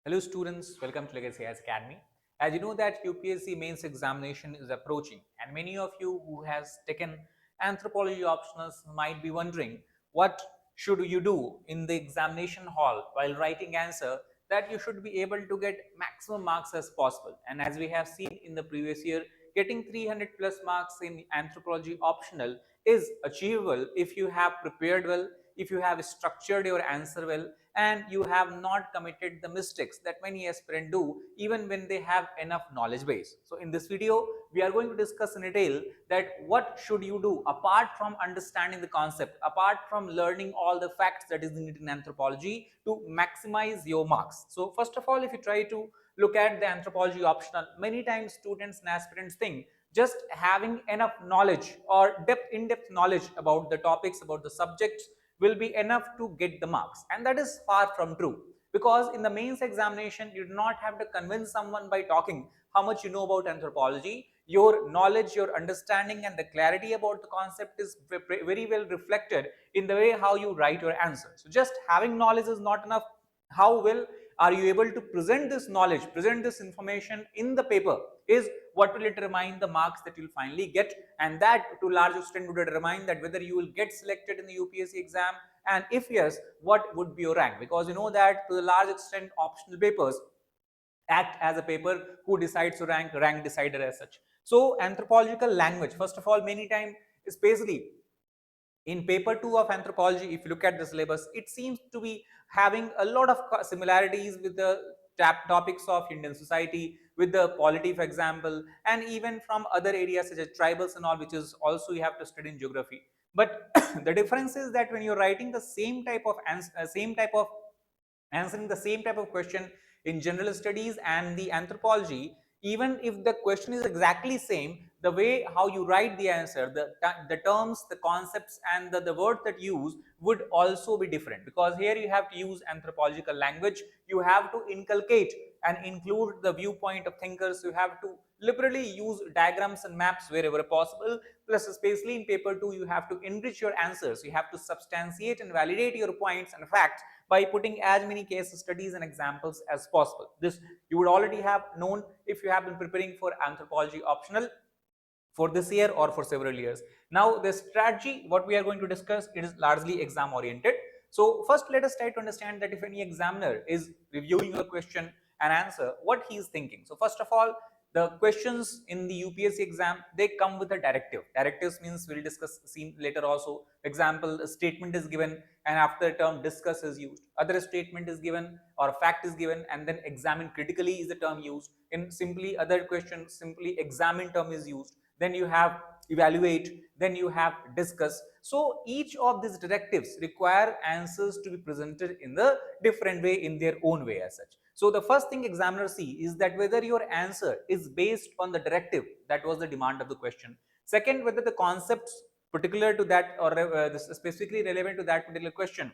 Hello students, welcome to Legacy IAS Academy. As you know that UPSC mains examination is approaching and many of you who has taken anthropology optionals might be wondering what should you do in the examination hall while writing answer that you should be able to get maximum marks as possible. And as we have seen in the previous year, getting 300 plus marks in anthropology optional is achievable if you have prepared well, if you have structured your answer well, and you have not committed the mistakes that many aspirants do even when they have enough knowledge base. So in this video we are going to discuss in detail that what should you do apart from understanding the concept, apart from learning all the facts that is needed in anthropology to maximize your marks. So first of all, if you try to look at the anthropology optional, many times students and aspirants think just having enough knowledge or in-depth knowledge about the topics, about the subjects will be enough to get the marks, and that is far from true, because in the mains examination you do not have to convince someone by talking how much you know about anthropology. Your knowledge, your understanding and the clarity about the concept is very well reflected in the way how you write your answer. So just having knowledge is not enough. How well are you able to present this knowledge, present this information in the paper is what will determine the marks that you'll finally get, and that to large extent would determine that whether you will get selected in the UPSC exam, and if yes, what would be your rank, because you know that to the large extent optional papers act as a paper who decides to rank decider as such. So anthropological language, first of all, many time, especially in paper 2 of anthropology, if you look at the syllabus, it seems to be having a lot of similarities with the topics of Indian society, with the polity for example, and even from other areas such as tribals and all, which is also you have to study in geography. But the difference is that when you're writing the same type of answering the same type of question in general studies and the anthropology, even if the question is exactly same, the way how you write the answer, the terms, the concepts and the words that you use would also be different, because here you have to use anthropological language, you have to inculcate and include the viewpoint of thinkers, you have to liberally use diagrams and maps wherever possible, plus especially in paper 2 you have to enrich your answers, you have to substantiate and validate your points and facts by putting as many case studies and examples as possible. This you would already have known if you have been preparing for anthropology optional for this year or for several years. Now the strategy what we are going to discuss, it is largely exam oriented. So first let us try to understand that if any examiner is reviewing your question and answer, what he is thinking. So first of all, the questions in the UPSC exam, they come with a directive. Directives means we'll discuss seen later also. Example, a statement is given and after the term discuss is used. Other statement is given or fact is given and then examine critically is the term used. In simply other questions, simply examine term is used. Then you have evaluate, then you have discuss. So each of these directives require answers to be presented in the different way, in their own way as such. So the first thing examiners see is that whether your answer is based on the directive that was the demand of the question. Second, whether the concepts particular to that or specifically relevant to that particular question,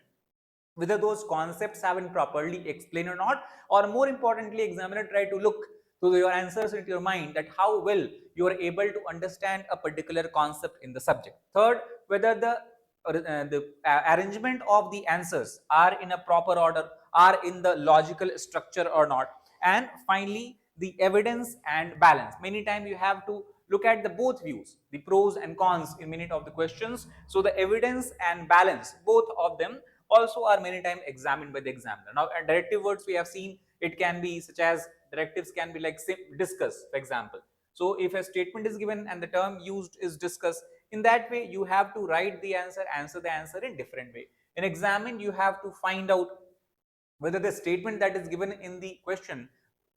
whether those concepts have been properly explained or not, or more importantly, examiner try to look to your answers into your mind that how well you are able to understand a particular concept in the subject. Third, whether the arrangement of the answers are in a proper order, are in the logical structure or not. And finally, the evidence and balance. Many times you have to look at the both views, the pros and cons in many of the questions. So the evidence and balance, both of them also are many times examined by the examiner. Now directive words we have seen, it can be such as directives can be like discuss for example. So if a statement is given and the term used is discuss, in that way you have to write the answer the answer in different way. In examine you have to find out whether the statement that is given in the question,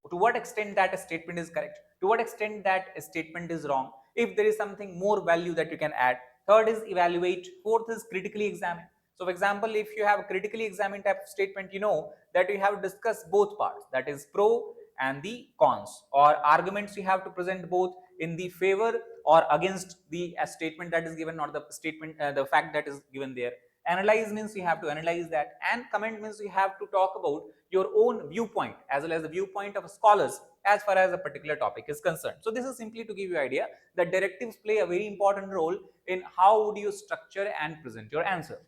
to what extent that a statement is correct, to what extent that a statement is wrong, if there is something more value that you can add. Third is evaluate. Fourth is critically examine. So for example, if you have a critically examine type of statement, you know that you have discussed both parts, that is pro and the cons, or arguments you have to present both in the favor or against the statement that is given, or the statement the fact that is given there. Analyze means you have to analyze that, and comment means you have to talk about your own viewpoint as well as the viewpoint of scholars as far as a particular topic is concerned. So this is simply to give you idea that directives play a very important role in how would you structure and present your answer.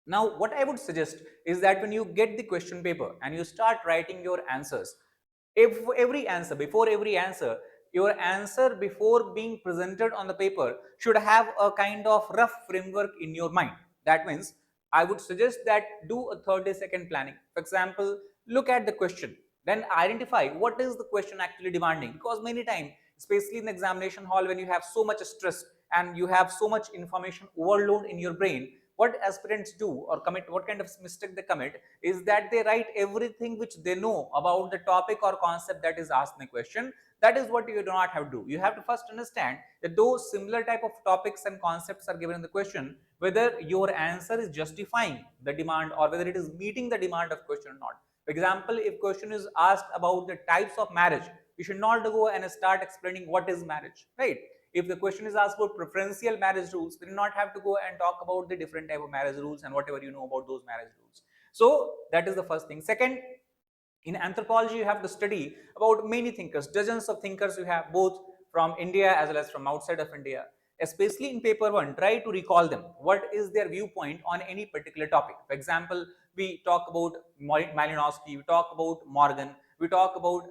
Now, what I would suggest is that when you get the question paper and you start writing your answers, if every answer, before every answer, your answer before being presented on the paper should have a kind of rough framework in your mind. That means I would suggest that do a 30-second planning. For example, look at the question, then identify what is the question actually demanding, because many times, especially in the examination hall, when you have so much stress and you have so much information overload in your brain, what aspirants do or commit, what kind of mistake they commit is that they write everything which they know about the topic or concept that is asked in the question. That is what you do not have to do. You have to first understand that those similar type of topics and concepts are given in the question, whether your answer is justifying the demand or whether it is meeting the demand of question or not. For example, if question is asked about the types of marriage, you should not go and start explaining what is marriage, right? If the question is asked about preferential marriage rules, you do not have to go and talk about the different type of marriage rules and whatever you know about those marriage rules. So that is the first thing. Second, in anthropology, you have to study about many thinkers, dozens of thinkers you have, both from India as well as from outside of India. Especially in paper one, try to recall them. What is their viewpoint on any particular topic? For example, we talk about Malinowski, we talk about Morgan, we talk about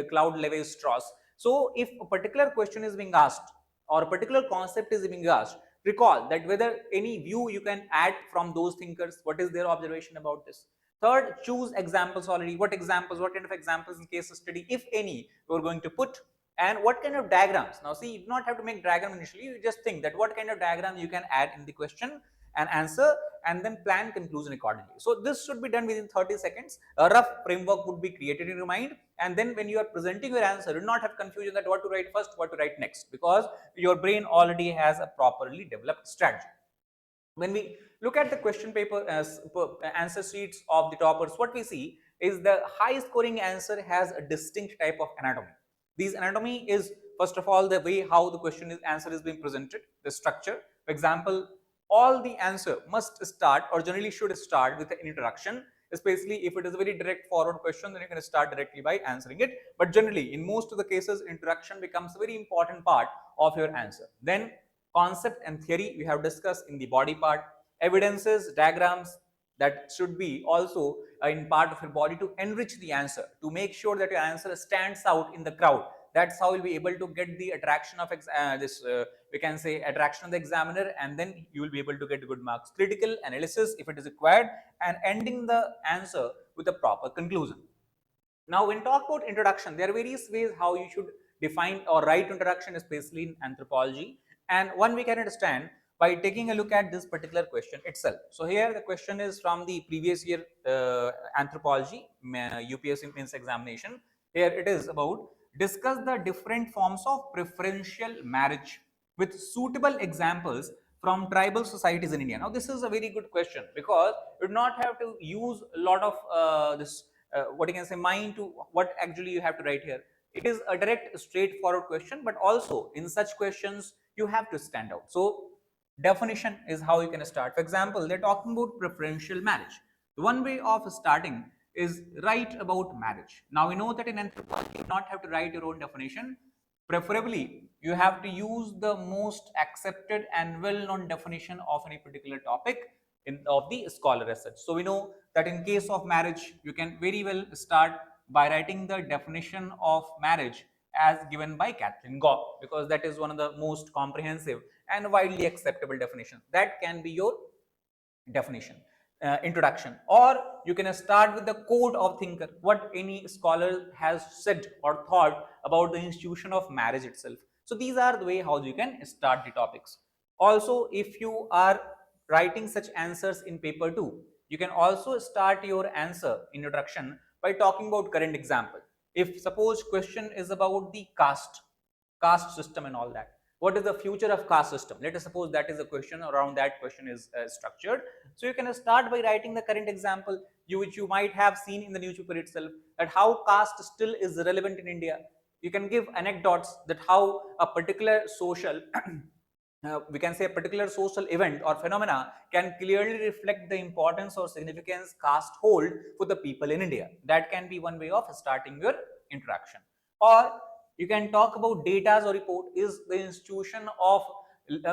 Claude Levi-Strauss. So if a particular question is being asked or a particular concept is being asked, recall that whether any view you can add from those thinkers, what is their observation about this. Third, choose examples already. What examples, what kind of examples in case study, if any, you are going to put, and what kind of diagrams. Now see, you do not have to make diagram initially, you just think that what kind of diagram you can add in the question and answer, and then plan conclusion accordingly. So this should be done within 30 seconds. A rough framework would be created in your mind, and then when you are presenting your answer, do not have confusion that what to write first, what to write next, because your brain already has a properly developed strategy. When we look at the question paper as answer sheets of the toppers, what we see is the high scoring answer has a distinct type of anatomy. This anatomy is, first of all, the way how the question is answer is being presented, the structure. For example, all the answer must start or generally should start with an introduction, especially if it is a very direct forward question, then you can start directly by answering it. But generally, in most of the cases, introduction becomes a very important part of your answer. Then concept and theory we have discussed in the body part, evidences, diagrams, that should be also in part of your body to enrich the answer, to make sure that your answer stands out in the crowd. That's how you'll be able to get the attraction of we can say attraction of the examiner, and then you will be able to get good marks. Critical analysis if it is required, and ending the answer with a proper conclusion. Now, when talk about introduction, there are various ways how you should define or write introduction, especially in anthropology. And one we can understand by taking a look at this particular question itself. So here the question is from the previous year anthropology UPSC means examination. Here it is about discuss the different forms of preferential marriage with suitable examples from tribal societies in India. Now this is a very good question because you do not have to use a lot of this what you can say mind to what actually you have to write here. It is a direct straightforward question, but also in such questions you have to stand out. So definition is how you can start. For example, they're talking about preferential marriage. One way of starting is write about marriage. Now we know that in anthropology you do not have to write your own definition. Preferably you have to use the most accepted and well-known definition of any particular topic of the scholar as such. So we know that in case of marriage, you can very well start by writing the definition of marriage as given by Kathleen Goff, because that is one of the most comprehensive and widely acceptable definitions. That can be your definition. Introduction, or you can start with the code of thinker, what any scholar has said or thought about the institution of marriage itself. So these are the way how you can start the topics. Also, if you are writing such answers in paper 2, you can also start your answer introduction by talking about current example. If suppose question is about the caste system and all that, what is the future of caste system, let us suppose that is a question, around that question is structured. So you can start by writing the current example which you might have seen in the newspaper itself, that how caste still is relevant in India. You can give anecdotes that how a particular social we can say a particular social event or phenomena can clearly reflect the importance or significance caste hold for the people in India. That can be one way of starting your introduction. Or you can talk about data or report is the institution of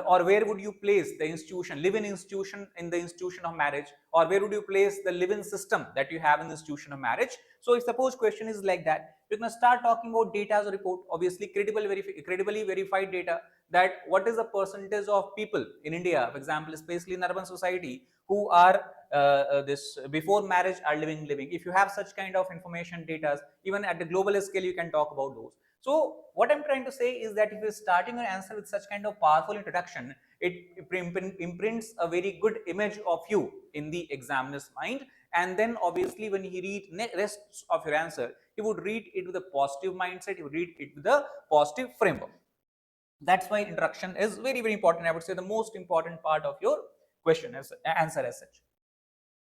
or where would you place the institution, live-in institution in the institution of marriage, or where would you place the live-in system that you have in the institution of marriage? So if suppose question is like that, you can start talking about data as a report, obviously credibly verified data, that what is the percentage of people in India, for example, especially in urban society, who are this before marriage are living. If you have such kind of information data, even at the global scale, you can talk about those. So what I'm trying to say is that if you're starting your answer with such kind of powerful introduction, it imprints a very good image of you in the examiner's mind, and then obviously when he read rest of your answer, he would read it with a positive mindset, he would read it with a positive framework. That's why introduction is very important. I would say the most important part of your question as answer as such.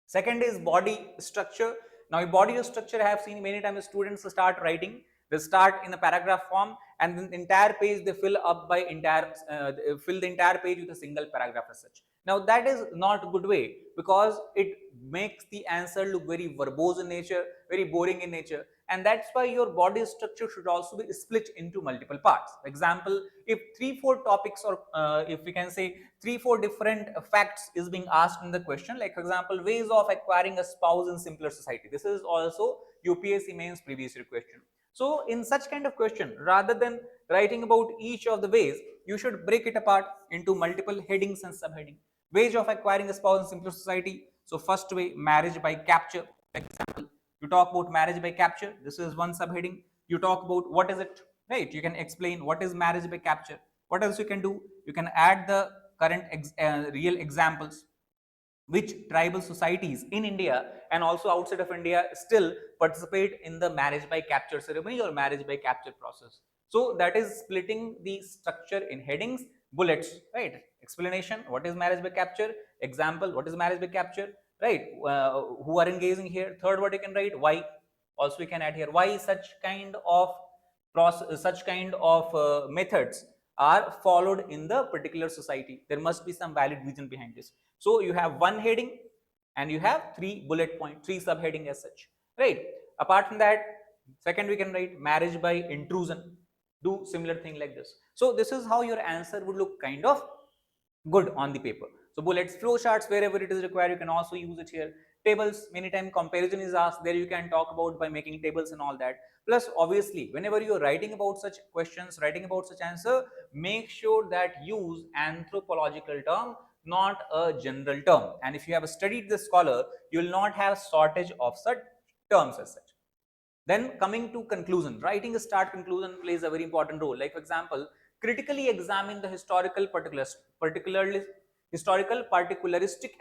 Second is body structure. Now, in body structure, I have seen many times students start writing. They start in a paragraph form, and then the entire page they fill up by fill the entire page with a single paragraph as such. Now, that is not a good way, because it makes the answer look very verbose in nature, very boring in nature, and that's why your body structure should also be split into multiple parts. For example, if 3-4 topics, or if we can say 3-4 different facts is being asked in the question, like for example, ways of acquiring a spouse in simpler society. This is also UPSC mains previous year question. So in such kind of question, rather than writing about each of the ways, you should break it apart into multiple headings and subheading. Ways of acquiring a spouse in simpler society. So first way, marriage by capture. For example, you talk about marriage by capture. This is one subheading. You talk about what is it, right? You can explain what is marriage by capture. What else you can do? You can add the current real examples, which tribal societies in India and also outside of India still participate in the marriage by capture ceremony or marriage by capture process. So that is splitting the structure in headings, bullets, right? Explanation, what is marriage by capture? Example, what is marriage by capture, right? Who are engaging here? Third, what you can write, why. Also we can add here, why such kind of process, such kind of methods are followed in the particular society. There must be some valid reason behind this. So you have one heading and you have 3 bullet point, 3 subheading as such, right? Apart from that, second we can write marriage by intrusion. Do similar thing like this. So this is how your answer would look kind of good on the paper. So bullets, flow charts, wherever it is required, you can also use it here. Tables, many time comparison is asked, there you can talk about by making tables and all that. Plus obviously whenever you are writing about such questions, writing about such answer, make sure that use anthropological term, not a general term. And if you have studied this scholar, you will not have shortage of such terms as such. Then coming to conclusion, writing a start conclusion plays a very important role. Like for example, critically examine the historical particularistic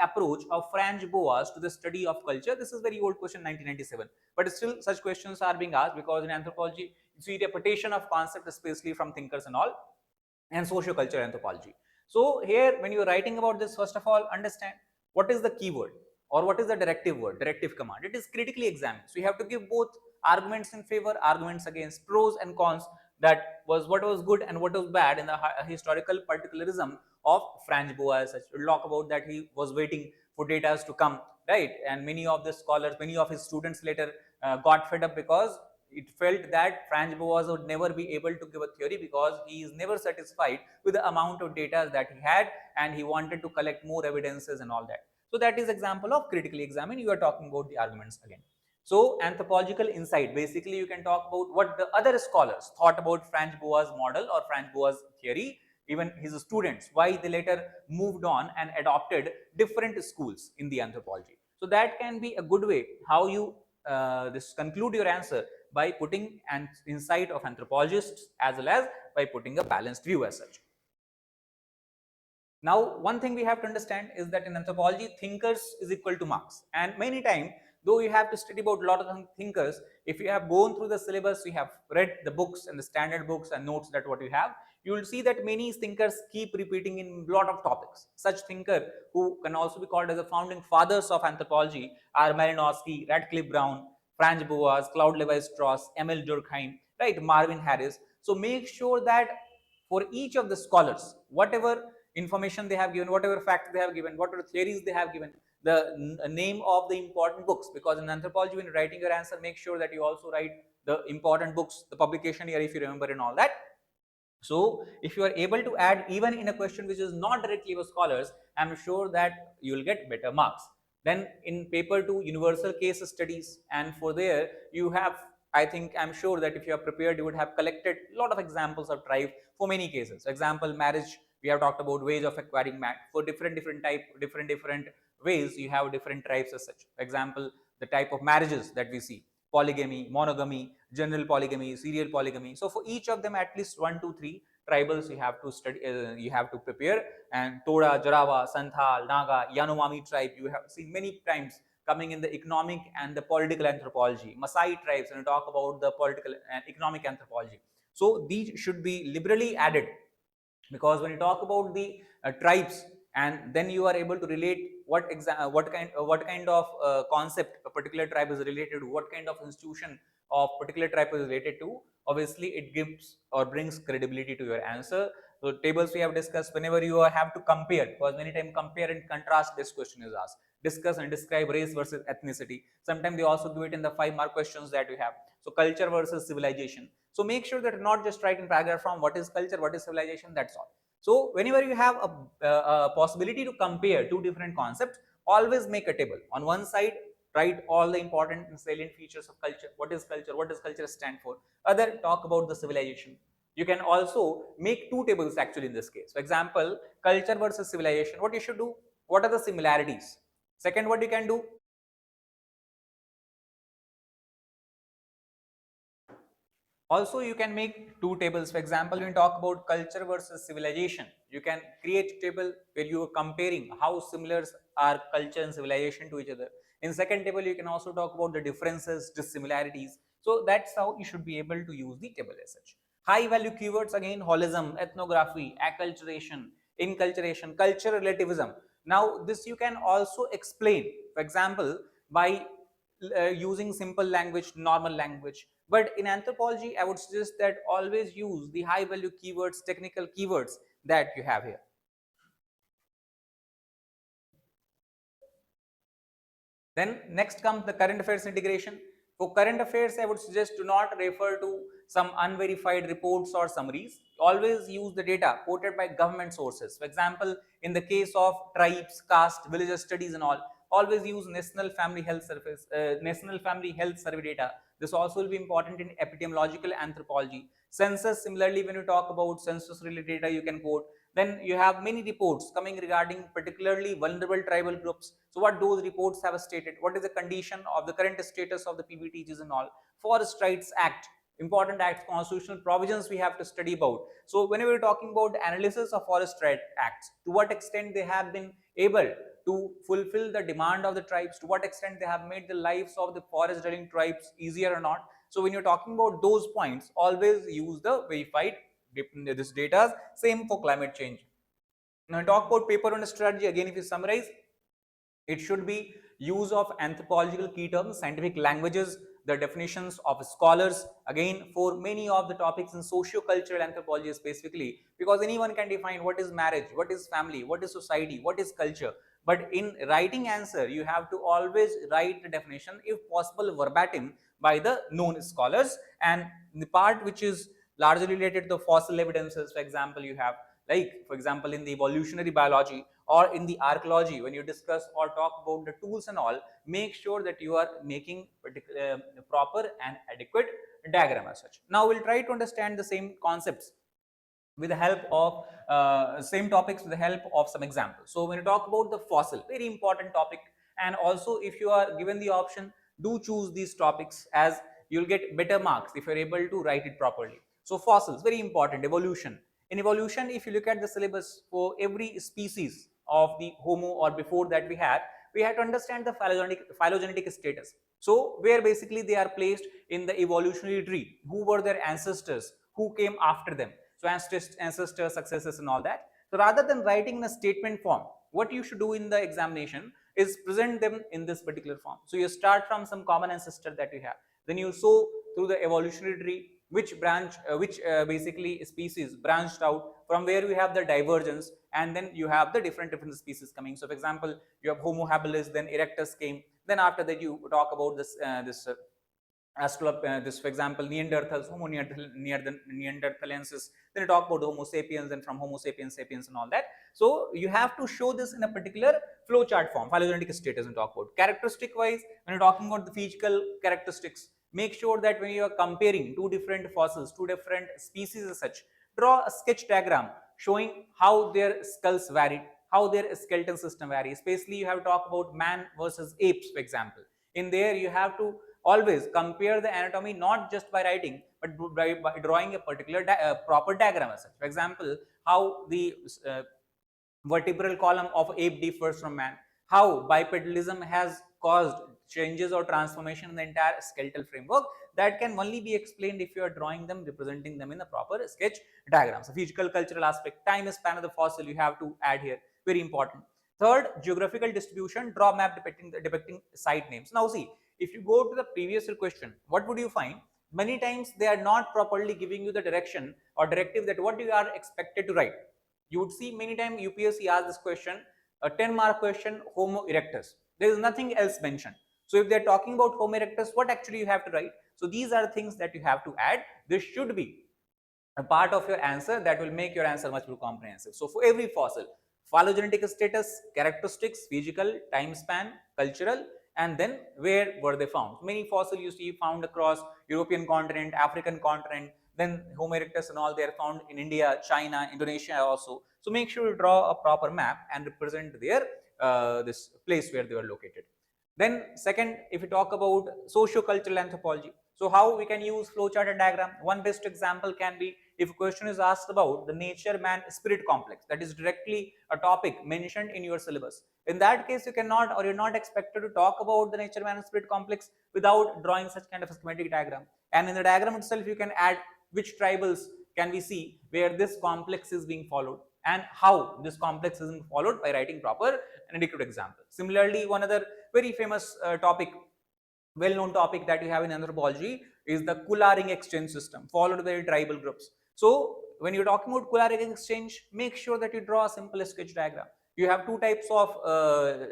approach of French Boas to the study of culture. This is very old question, 1997, but still such questions are being asked, because in anthropology you see repetition of concept, especially from thinkers and all, and socio-cultural anthropology. So here when you are writing about this, first of all understand what is the keyword or what is the directive word, directive command. It is critically examined. So you have to give both arguments in favor, arguments against, pros and cons, that was what was good and what was bad in the historical particularism of Franz Boas. We'll talk about that. He was waiting for data to come, right? And many of the scholars, many of his students later got fed up, because it felt that Franz Boas would never be able to give a theory, because he is never satisfied with the amount of data that he had, and he wanted to collect more evidences and all that. So that is example of critically examine. You are talking about the arguments again. So anthropological insight, basically you can talk about what the other scholars thought about Franz Boas model or Franz Boas theory, even his students, why they later moved on and adopted different schools in the anthropology. So that can be a good way how you this conclude your answer, by putting an insight of anthropologists as well as by putting a balanced view as such. Now, one thing we have to understand is that in anthropology, thinkers is equal to marks. And many times, though you have to study about a lot of thinkers, if you have gone through the syllabus, you have read the books and the standard books and notes that what you have, you will see that many thinkers keep repeating in a lot of topics. Such thinker who can also be called as the founding fathers of anthropology are Malinowski, Radcliffe Brown, Franz Boas, Claude Levi-Strauss, Emil Durkheim, right, Marvin Harris. So make sure that for each of the scholars, whatever information they have given, whatever facts they have given, whatever theories they have given, the name of the important books, because in anthropology when you're writing your answer, make sure that you also write the important books, the publication year if you remember and all that. So if you are able to add even in a question which is not directly for scholars, I'm sure that you will get better marks. Then in paper 2, universal case studies, and for there you have, I think, I'm sure that if you are prepared, you would have collected a lot of examples of tribe for many cases. For example, marriage, we have talked about ways of acquiring mat for different type, different ways. You have different tribes as such. For example, the type of marriages that we see: polygamy, monogamy, general polygamy, serial polygamy. So for each of them, at least 1, 2, 3 tribals you have to study, you have to prepare. And Toda, Jarawa, Santhal, Naga, Yanomami tribe, you have seen many times coming in the economic and the political anthropology. Maasai tribes, when you talk about the political and economic anthropology. So these should be liberally added, because when you talk about the tribes, and then you are able to relate what kind of concept a particular tribe is related to, what kind of institution of particular tribe is related to, obviously it gives or brings credibility to your answer. So tables we have discussed. Whenever you have to compare, because many times compare and contrast this question is asked, discuss and describe race versus ethnicity. Sometimes they also do it in the 5-mark questions that we have. So culture versus civilization. So make sure that not just write in paragraph form what is culture, what is civilization, that's all. So whenever you have a possibility to compare two different concepts, always make a table. On one side, write all the important and salient features of culture. What is culture? What does culture stand for? Other, talk about the civilization. You can also make two tables actually in this case. For example, culture versus civilization. What you should do? What are the similarities? Second, what you can do? Also, you can make two tables. For example, when you talk about culture versus civilization, you can create a table where you are comparing how similar are culture and civilization to each other. In second table, you can also talk about the differences, dissimilarities. So that's how you should be able to use the table as such. High value keywords, again, holism, ethnography, acculturation, inculturation, culture relativism. Now this you can also explain, for example, by using simple language, normal language. But in anthropology, I would suggest that always use the high value keywords, technical keywords that you have here. Then next comes the current affairs integration. For current affairs, I would suggest do not refer to some unverified reports or summaries. Always use the data quoted by government sources. For example, in the case of tribes, caste, villager studies and all, always use National Family Health Service, National Family Health Survey data. This also will be important in epidemiological anthropology. Census, similarly, when you talk about census related data, you can quote. Then you have many reports coming regarding particularly vulnerable tribal groups. So what those reports have stated, what is the condition of the current status of the PBTGs and all. Forest Rights Act, important acts, constitutional provisions we have to study about. So whenever we're talking about analysis of Forest Rights Acts, to what extent they have been able to fulfill the demand of the tribes, to what extent they have made the lives of the forest dwelling tribes easier or not. So when you're talking about those points, always use the verified this data. Same for climate change. Now talk about paper and strategy. Again, if you summarize, it should be use of anthropological key terms, scientific languages, the definitions of scholars, again for many of the topics in socio-cultural anthropology specifically, because anyone can define what is marriage, what is family, what is society, what is culture. But in writing answer, you have to always write the definition, if possible verbatim, by the known scholars. And the part which is largely related to fossil evidences, for example, you have, like for example, in the evolutionary biology or in the archaeology, when you discuss or talk about the tools and all, make sure that you are making particular proper and adequate diagram as such. Now we'll try to understand the same concepts with the help of same topics with the help of some examples. So when you talk about the fossil, very important topic, and also if you are given the option, do choose these topics, as you'll get better marks if you're able to write it properly. So fossils, very important. Evolution. In evolution, if you look at the syllabus, for every species of the Homo or before that we had to understand the phylogenetic status. So where basically they are placed in the evolutionary tree, who were their ancestors, who came after them. So ancestors, successors and all that. So rather than writing in a statement form, what you should do in the examination is present them in this particular form. So you start from some common ancestor that you have, then you show through the evolutionary tree which branch, basically species branched out, from where we have the divergence, and then you have the different species coming. So for example, you have Homo habilis, then Erectus came, then after that you talk about this this, for example, Neanderthals, Homo neanderthalensis. Then you talk about Homo sapiens, and from Homo sapiens, sapiens, and all that. So you have to show this in a particular flowchart form. Phylogenetic status, and talk about characteristic wise. When you're talking about the physical characteristics, make sure that when you are comparing two different fossils, two different species as such, draw a sketch diagram showing how their skulls varied, how their skeleton system varies. Especially you have to talk about man versus apes, for example. In there, you have to always compare the anatomy not just by writing, but by drawing a particular proper diagram as such. For example, how the vertebral column of ape differs from man, how bipedalism has caused changes or transformation in the entire skeletal framework. That can only be explained if you are drawing them, representing them in a proper sketch diagram. So physical cultural aspect, time span of the fossil you have to add here, very important. Third, geographical distribution, draw map depicting site names. Now see, if you go to the previous question, what would you find? Many times they are not properly giving you the direction or directive that what you are expected to write. You would see many times UPSC asks this question, a 10-mark question, Homo erectus. There is nothing else mentioned. So if they're talking about Homo erectus, what actually you have to write? So these are things that you have to add. This should be a part of your answer that will make your answer much more comprehensive. So for every fossil, phylogenetic status, characteristics, physical, time span, cultural, and then where were they found. Many fossils you see found across European continent, African continent, then Homo erectus and all, they are found in India, China, Indonesia also. So make sure you draw a proper map and represent their this place where they were located. Then second, if you talk about socio-cultural anthropology, so how we can use flowchart and diagram. One best example can be if a question is asked about the nature man spirit complex, that is directly a topic mentioned in your syllabus. In that case, you cannot, or you're not expected to talk about the nature man spirit complex without drawing such kind of a schematic diagram. And in the diagram itself, you can add which tribals can we see where this complex is being followed and how this complex is being followed by writing proper and adequate example. Similarly, one other very famous topic, well-known topic that you have in anthropology is the collaring exchange system followed by tribal groups. So when you're talking about collaring exchange, make sure that you draw a simple sketch diagram. You have two types of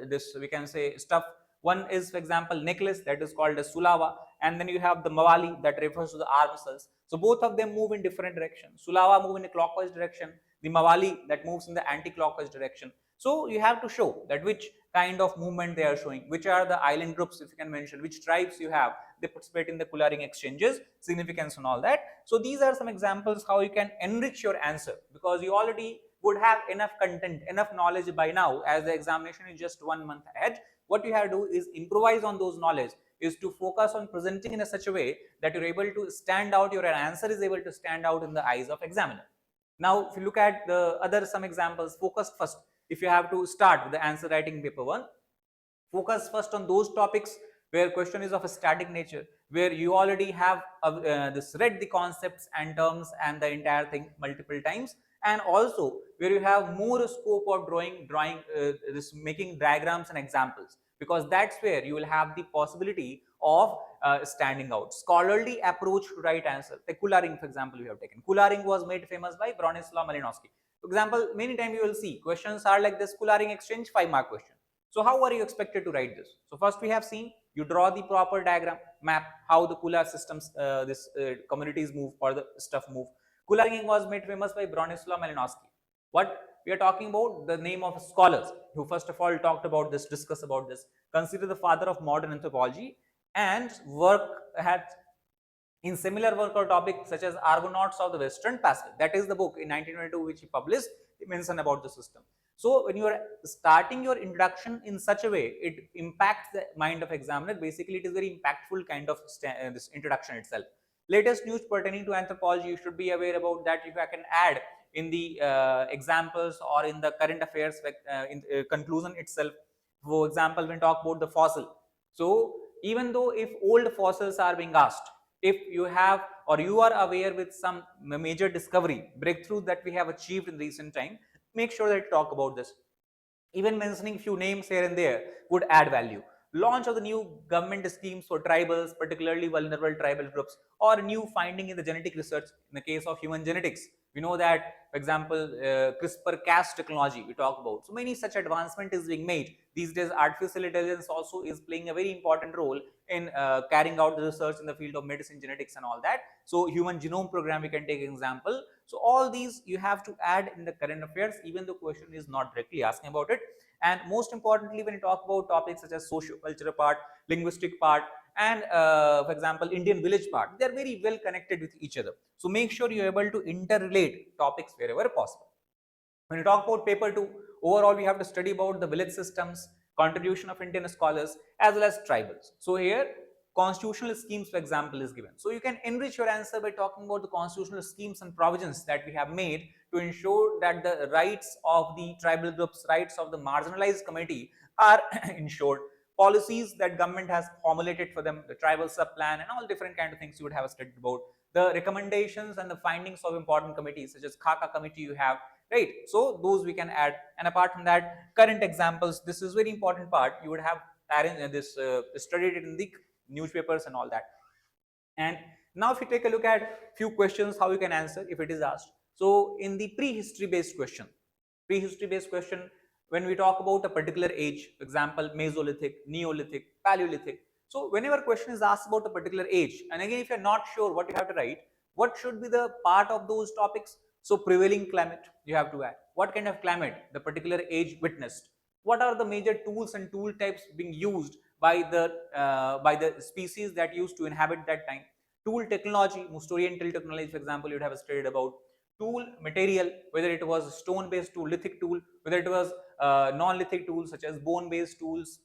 this, we can say, stuff. One is, for example, necklace, that is called as sulava, and then you have the mawali that refers to the arm muscles. So both of them move in different directions. Sulava move in a clockwise direction, the mawali that moves in the anti-clockwise direction. So you have to show that which kind of movement they are showing, which are the island groups, if you can mention, which tribes you have, they participate in the collaring exchanges, significance and all that. So these are some examples how you can enrich your answer, because you already would have enough content, enough knowledge by now, as the examination is just 1 month ahead. What you have to do is improvise on those knowledge, is to focus on presenting in a such a way that you're able to stand out, your answer is able to stand out in the eyes of examiner. Now, if you look at the other some examples, focus first. If you have to start with the answer writing paper 1, focus first on those topics where question is of a static nature, where you already have this read the concepts and terms and the entire thing multiple times, and also where you have more scope of drawing this making diagrams and examples, because that's where you will have the possibility of standing out. Scholarly approach to write answer. The collaring, for example, you have taken. Collaring was made famous by Bronislaw Malinowski. For example, many times you will see questions are like this: collaring exchange, 5-mark question. So how are you expected to write this? So first we have seen you draw the proper diagram, map how the Kular systems, communities move or the stuff move. Collaring was made famous by Bronislaw Malinowski. What we are talking about, the name of scholars who first of all talked about this, discuss about this, consider the father of modern anthropology, and work had in similar work or topics such as Argonauts of the Western Pacific. That is the book in 1922 which he published. He mentioned about the system. So when you are starting your introduction in such a way, it impacts the mind of examiner. Basically, it is very impactful kind of this introduction itself. Latest news pertaining to anthropology, you should be aware about that. If I can add in the examples or in the current affairs in conclusion itself. For example, when talk about the fossil. So even though if old fossils are being asked, if you have or you are aware with some major discovery, breakthrough that we have achieved in recent time, make sure that you talk about this. Even mentioning few names here and there would add value. Launch of the new government schemes for tribals, particularly vulnerable tribal groups, or new finding in the genetic research in the case of human genetics. We know that, for example, CRISPR-Cas technology we talk about. So many such advancement is being made. These days, artificial intelligence also is playing a very important role in carrying out the research in the field of medicine, genetics and all that. So human genome program, we can take an example. So all these you have to add in the current affairs, even though question is not directly asking about it. And most importantly, when you talk about topics such as socio-cultural part, linguistic part, and for example, Indian village part, they are very well connected with each other. So make sure you are able to interrelate topics wherever possible. When you talk about paper 2, overall we have to study about the village systems, contribution of Indian scholars as well as tribals. So here constitutional schemes, for example, is given. So you can enrich your answer by talking about the constitutional schemes and provisions that we have made to ensure that the rights of the tribal groups, rights of the marginalized community are ensured. Policies that government has formulated for them, the tribal sub plan and all different kind of things you would have studied about. The recommendations and the findings of important committees such as Khaka committee you have, right? So those we can add. And apart from that, current examples, this is very important part. You would have studied it in the newspapers and all that. And now if you take a look at few questions how you can answer if it is asked. So in the prehistory based question, when we talk about a particular age, for example, Mesolithic, Neolithic, Paleolithic. So whenever question is asked about a particular age, and again if you're not sure what you have to write, what should be the part of those topics? So prevailing climate you have to add. What kind of climate the particular age witnessed? What are the major tools and tool types being used by the species that used to inhabit that time? Tool technology, most oriental technology, for example, you'd have studied about. Tool material, whether it was stone based tool, lithic tool, whether it was non-lithic tools such as bone based tools,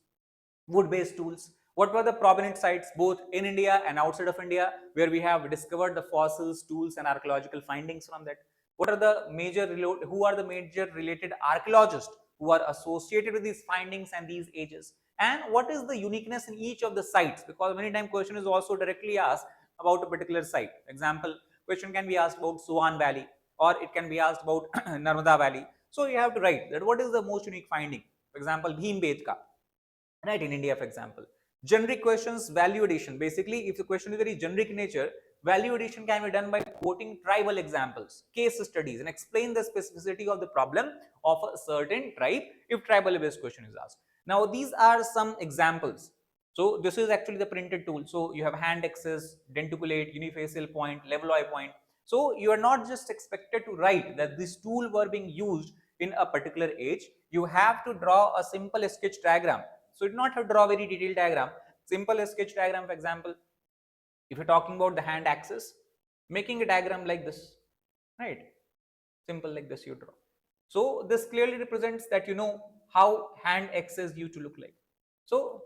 wood based tools. What were the prominent sites both in India and outside of India where we have discovered the fossils, tools and archaeological findings from that? What are the major, who are the major related archaeologists who are associated with these findings and these ages? And what is the uniqueness in each of the sites? Because many times question is also directly asked about a particular site. Example, question can be asked about Swan Valley, or it can be asked about Narmada Valley. So you have to write that what is the most unique finding. For example, Bhimbetka, right, in India, for example. Generic questions, value addition. Basically, if the question is very generic in nature, value addition can be done by quoting tribal examples, case studies, and explain the specificity of the problem of a certain tribe if tribal based question is asked. Now, these are some examples. So, this is actually the printed tool. So, you have hand axis, denticulate, unifacial point, level eye point. So, you are not just expected to write that this tool were being used in a particular age. You have to draw a simple sketch diagram. So, you do not have to draw very detailed diagram. Simple sketch diagram, for example, if you're talking about the hand axis, making a diagram like this, right? Simple like this you draw. So, this clearly represents that you know how hand axis used to look like. So,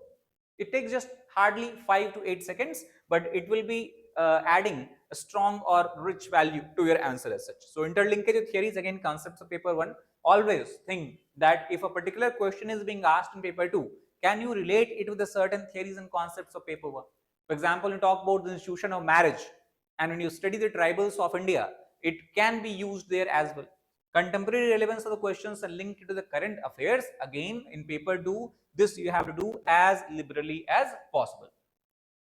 it takes just hardly 5 to 8 seconds, but it will be adding a strong or rich value to your answer as such. So, interlinkage of theories, again concepts of paper 1, always think that if a particular question is being asked in paper 2, can you relate it with the certain theories and concepts of paper 1? For example, you talk about the institution of marriage, and when you study the tribals of India, it can be used there as well. Contemporary relevance of the questions are linked to the current affairs. Again, in paper 2, this you have to do as liberally as possible.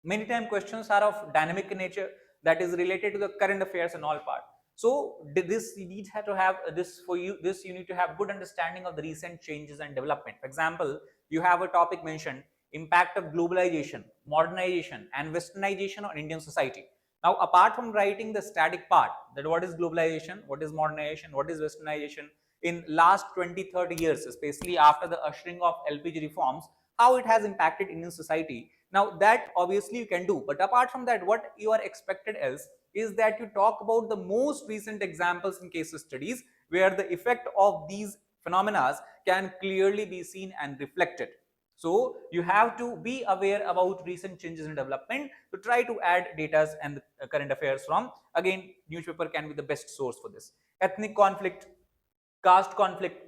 Many times questions are of dynamic nature, that is related to the current affairs and all part. So this you need to have this for you. This you need to have good understanding of the recent changes and development. For example, you have a topic mentioned: impact of globalization, modernization, and westernization on Indian society. Now, apart from writing the static part, that what is globalization, what is modernization, what is westernization, in last 20-30 years, especially after the ushering of LPG reforms, how it has impacted Indian society. Now, that obviously you can do, but apart from that, what you are expected else is that you talk about the most recent examples in case studies where the effect of these phenomena can clearly be seen and reflected. So, you have to be aware about recent changes in development to try to add data and current affairs from. Again, newspaper can be the best source for this. Ethnic conflict, caste conflict,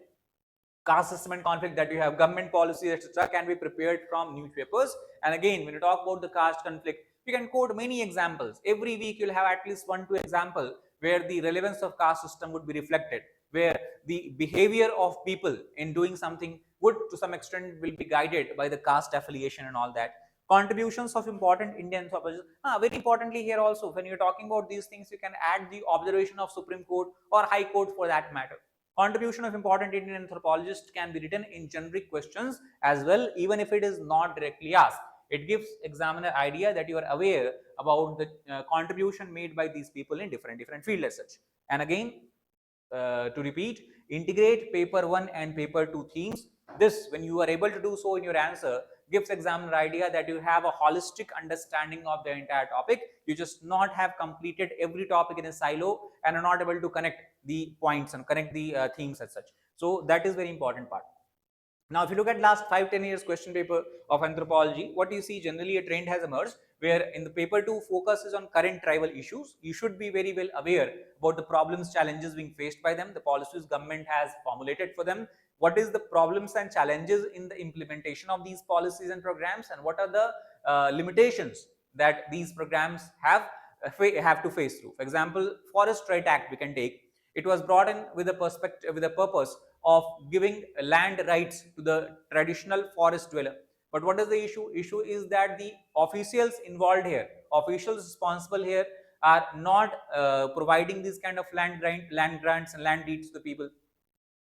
caste assessment conflict that you have, government policies, etc., can be prepared from newspapers. And again, when you talk about the caste conflict, you can quote many examples. Every week you'll have at least 1-2 example where the relevance of caste system would be reflected, where the behavior of people in doing something would to some extent will be guided by the caste affiliation and all that. Contributions of important Indian anthropologists. Very importantly here also, when you're talking about these things, you can add the observation of Supreme Court or High Court for that matter. Contribution of important Indian anthropologists can be written in generic questions as well, even if it is not directly asked. It gives examiner idea that you are aware about the contribution made by these people in different fields as such. And again, to repeat, integrate paper 1 and paper 2 themes. This, when you are able to do so in your answer, gives examiner idea that you have a holistic understanding of the entire topic. You just not have completed every topic in a silo and are not able to connect the points and connect the themes as such. So that is very important part. Now, if you look at last 5-10 years question paper of anthropology, what you see generally a trend has emerged where in the paper 2 focuses on current tribal issues. You should be very well aware about the problems, challenges being faced by them, the policies government has formulated for them, what is the problems and challenges in the implementation of these policies and programs, and what are the limitations that these programs have to face through. For example, Forest Right Act we can take. It was brought in with a perspective, with a purpose of giving land rights to the traditional forest dweller. But what is the issue? Issue is that the officials involved here, officials responsible here, are not providing this kind of land grants and land deeds to the people,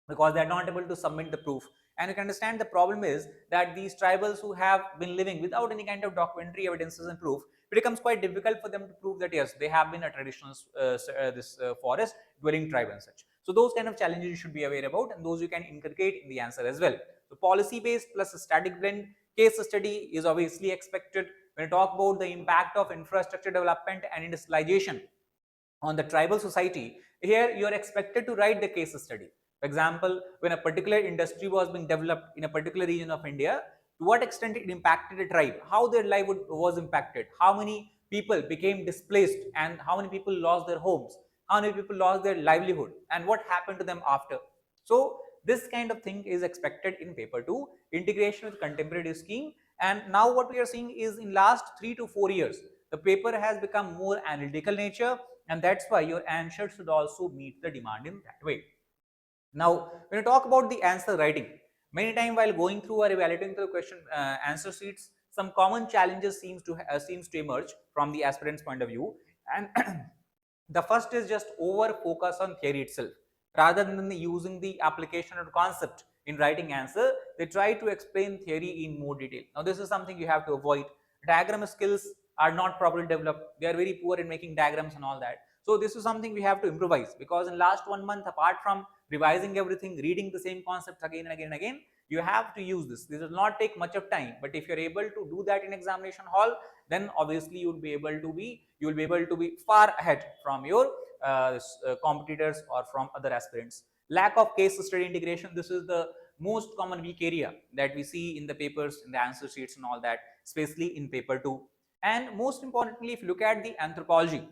because they are not able to submit the proof. And you can understand the problem is that these tribals who have been living without any kind of documentary evidences and proof, it becomes quite difficult for them to prove that yes, they have been a traditional forest dwelling tribe and such. So those kind of challenges you should be aware about, and those you can inculcate in the answer as well. So policy based plus a static blend. Case study is obviously expected. When you talk about the impact of infrastructure development and industrialization on the tribal society, here you are expected to write the case study. For example, when a particular industry was being developed in a particular region of India, to what extent it impacted a tribe, how their livelihood was impacted, how many people became displaced, and how many people lost their homes, how many people lost their livelihood, and what happened to them after. So this kind of thing is expected in paper 2, integration with contemporary scheme. And now what we are seeing is in last 3 to 4 years, the paper has become more analytical nature, and that's why your answer should also meet the demand in that way. Now, when you talk about the answer writing, many times while going through or evaluating the question answer sheets, some common challenges seems to emerge from the aspirant's point of view. And the first is just over focus on theory itself rather than using the application or concept in writing answer. They try to explain theory in more detail. Now this is something you have to avoid. Diagram skills are not properly developed. They are very poor in making diagrams and all that. So this is something we have to improvise, because in last 1 month, apart from revising everything, reading the same concepts again and again and again, you have to use this. This will not take much of time, but if you're able to do that in examination hall, then obviously you will be able to be far ahead from your competitors or from other aspirants. Lack of case study integration, this is the most common weak area that we see in the papers, in the answer sheets and all that, especially in paper 2. And most importantly, if you look at the anthropology,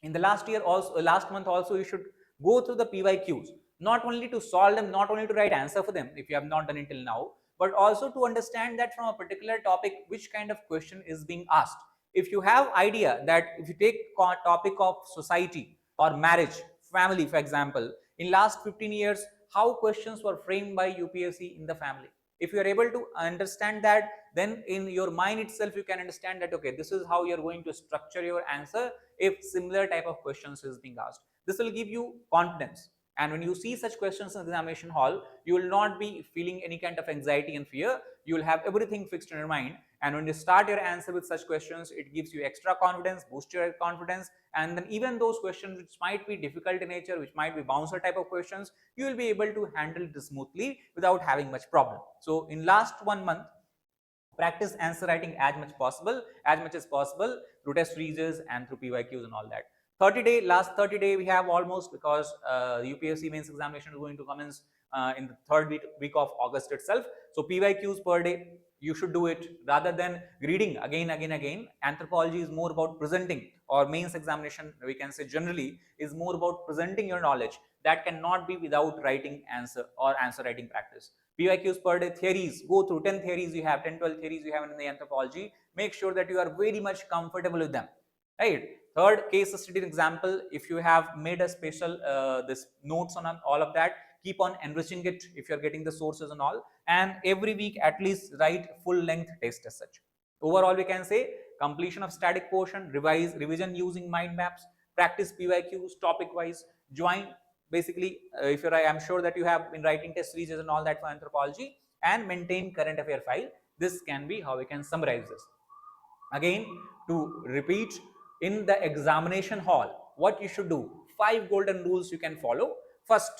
in the last month also, you should go through the PYQs, not only to solve them, not only to write answer for them if you have not done it till now, but also to understand that from a particular topic which kind of question is being asked. If you have idea that if you take topic of society or marriage, family, for example, in last 15 years, how questions were framed by UPSC in the family, if you are able to understand that, then in your mind itself you can understand that okay, this is how you are going to structure your answer if similar type of questions is being asked. This will give you confidence, and when you see such questions in examination hall, you will not be feeling any kind of anxiety and fear. You will have everything fixed in your mind, and when you start your answer with such questions, it gives you extra confidence, boost your confidence. And then even those questions which might be difficult in nature, which might be bouncer type of questions, you will be able to handle it smoothly without having much problem. So in last 1 month, practice answer writing as much as possible through test series and through PYQs and all that. 30-day, last 30-day we have almost, because the UPSC mains examination is going to commence in the third week of August itself. So PYQs per day, you should do it rather than reading again. Anthropology is more about presenting, or mains examination we can say generally is more about presenting your knowledge. That cannot be without writing answer or answer writing practice. PYQs per day, theories, go through 10 theories you have, 10, 12 theories you have in the anthropology. Make sure that you are very much comfortable with them, right? Third, case study example, if you have made a special this notes on all of that, keep on enriching it if you're getting the sources and all. And every week at least write full length test as such. Overall, we can say completion of static portion, revision using mind maps, practice PYQs topic wise, join basically if you're, I am sure that you have been writing test series and all that for anthropology, and maintain current affair file. This can be how we can summarize this. Again, to repeat, in the examination hall, what you should do, 5 golden rules you can follow. First,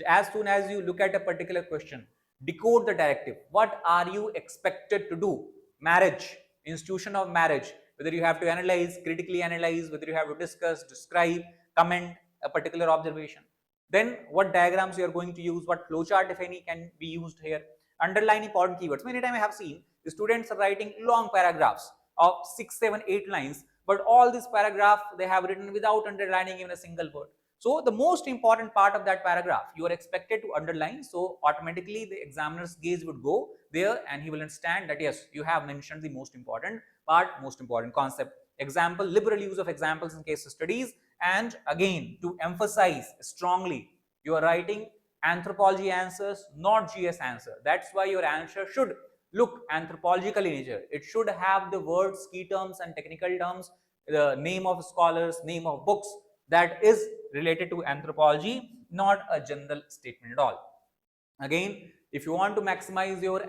as soon as you look at a particular question, decode the directive. What are you expected to do? Marriage, institution of marriage, whether you have to analyze, critically analyze, whether you have to discuss, describe, comment a particular observation. Then what diagrams you are going to use, what flowchart if any can be used here. Underline important keywords. Many times I have seen the students are writing long paragraphs of 6, 7, 8 lines, but all this paragraph they have written without underlining even a single word. So the most important part of that paragraph you are expected to underline, so automatically the examiner's gaze would go there and he will understand that yes, you have mentioned the most important part, most important concept. Example, liberal use of examples in case studies, and again to emphasize strongly, you are writing anthropology answers, not GS answer. That's why your answer should look anthropological in nature. It should have the words, key terms and technical terms, the name of scholars, name of books that is related to anthropology, not a general statement at all. Again, if you want to maximize your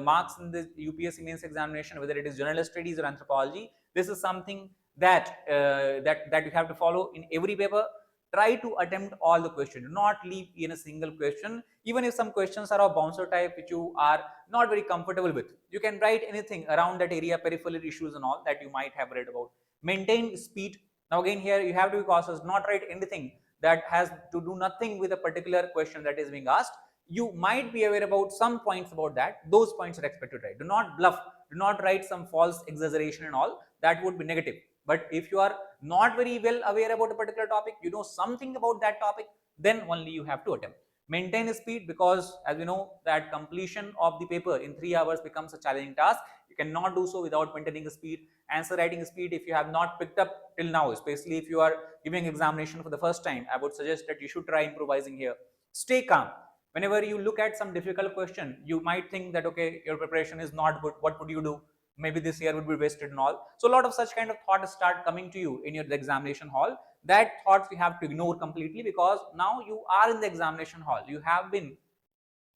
marks in the UPSC mains examination, whether it is general studies or anthropology, this is something that that you have to follow in every paper. Try to attempt all the questions, do not leave in a single question. Even if some questions are of bouncer type which you are not very comfortable with, you can write anything around that area, peripheral issues and all that you might have read about. Maintain speed. Now again, here you have to be cautious, not write anything that has to do nothing with a particular question that is being asked. You might be aware about some points about that, those points are expected to write. Do not bluff, do not write some false exaggeration and all, that would be negative. But if you are not very well aware about a particular topic, you know something about that topic, then only you have to attempt. Maintain speed, because as we know that completion of the paper in 3 hours becomes a challenging task. You cannot do so without maintaining speed. Answer writing speed, if you have not picked up till now, especially if you are giving examination for the first time, I would suggest that you should try improvising here. Stay calm. Whenever you look at some difficult question, you might think that okay, your preparation is not good, what would you do? Maybe this year would be wasted and all. So a lot of such kind of thoughts start coming to you in your examination hall. That thoughts you have to ignore completely, because now you are in the examination hall. You have been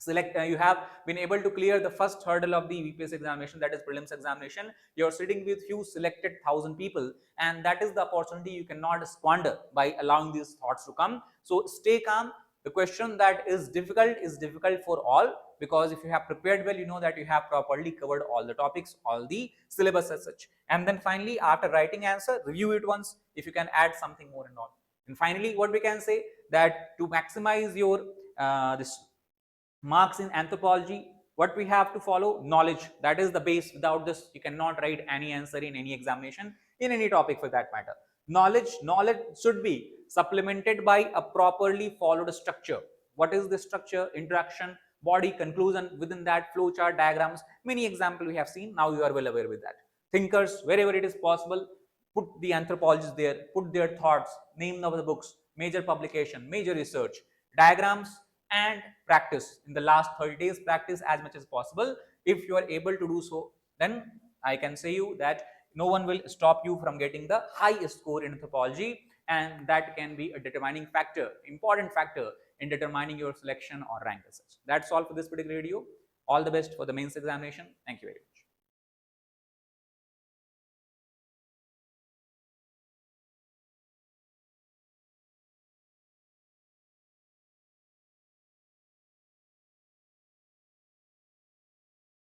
you have been able to clear the first hurdle of the UPSC examination, that is prelims examination. You're sitting with few selected 1,000 people, and that is the opportunity you cannot squander by allowing these thoughts to come. So stay calm. The question that is difficult for all, because if you have prepared well, you know that you have properly covered all the topics, all the syllabus as such. And then finally, after writing answer, review it once if you can add something more and all. And finally, what we can say, that to maximize your this marks in anthropology, what we have to follow, knowledge. That is the base. Without this, you cannot write any answer in any examination, in any topic for that matter. Knowledge should be supplemented by a properly followed structure. What is the structure? Introduction, body, conclusion, within that flow chart, diagrams, many examples we have seen. Now you are well aware with that. Thinkers, wherever it is possible, put the anthropologists there, put their thoughts, name of the books, major publication, major research, diagrams, and practice. In the last 30 days, practice as much as possible. If you are able to do so, then I can say you that no one will stop you from getting the highest score in anthropology, and that can be a determining factor, important factor in determining your selection or rank as such. That's all for this particular video. All the best for the mains examination. Thank you very much.